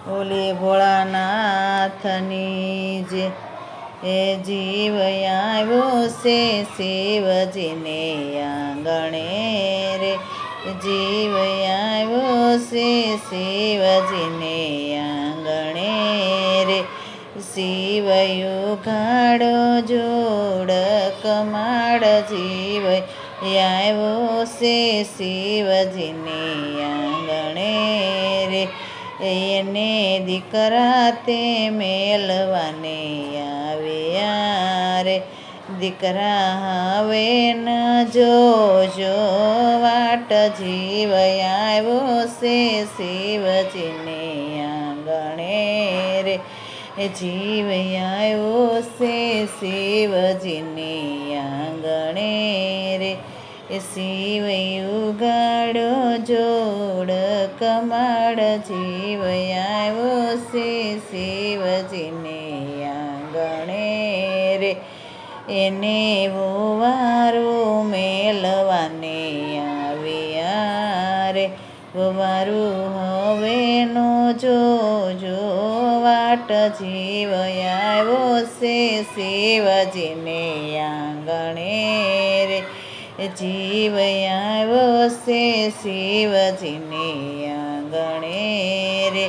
બોલે ભોળાનાથની જે એ જીવ આવ્યો છે શિવજીને આંગણે રે, જીવ આવ્યો છે શિવજીને આંગણે રે, શિવ યુગાડો જોડ કમાડ જીવ આવ્યો છે શિવજીને આંગણે રે, એને દીકરા તે મેલવાને આવ્યા રે, દીકરા હવે ન જોજો વાટ જીવ આવ્યો છે શિવજીને આંગણે રે, જીવ આવ્યો છે શિવજીને આંગણે રે, શિવ યુગાડો જોડ કમાડ જીવ આવ્યો છે શિવજીને આંગણે રે, એને વવારું મેલવાને આવ્યા રે, વવારું હવે નો જોજો વાટ જીવ આવ્યો છે શિવજીને આંગણે રે, જીવ આવ્યો છે શિવજીને આંગણે રે,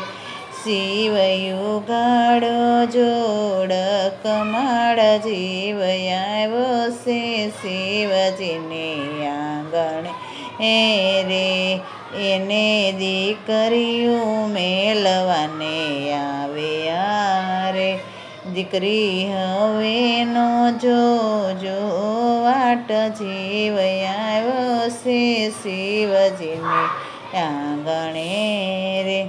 શિવ યુગાડો જોડ કમાડ જીવ આવ્યો છે શિવજીને આંગણે રે, એને દીકરીયું મેલવાને આવ્યા રે, દીકરી હવે નો જોજો વાટ જીવ આવ્યો છે શિવજીને આંગણે રે,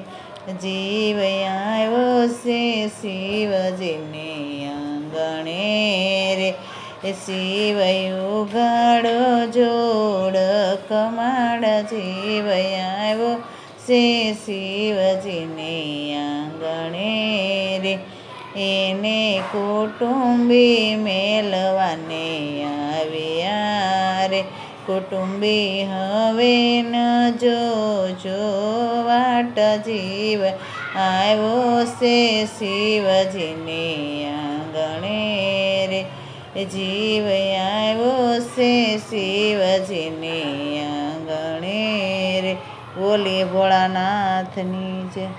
જીવ આવ્યો છે શિવજીને આંગણે રે, શિવ યુગાડો જોડ કમાડ જીવ આવ્યો છે શિવજીને આંગણે રે, એને કુટુંબી મેલવાને આવ્યા રે, કુટુંબી હવે ન જોજો વાટ જીવ આવ્યો છે શિવજીને આંગણે રે, જીવ આવ્યો છે શિવજીને આંગણે રે, બોલે ભોળાનાથની જય।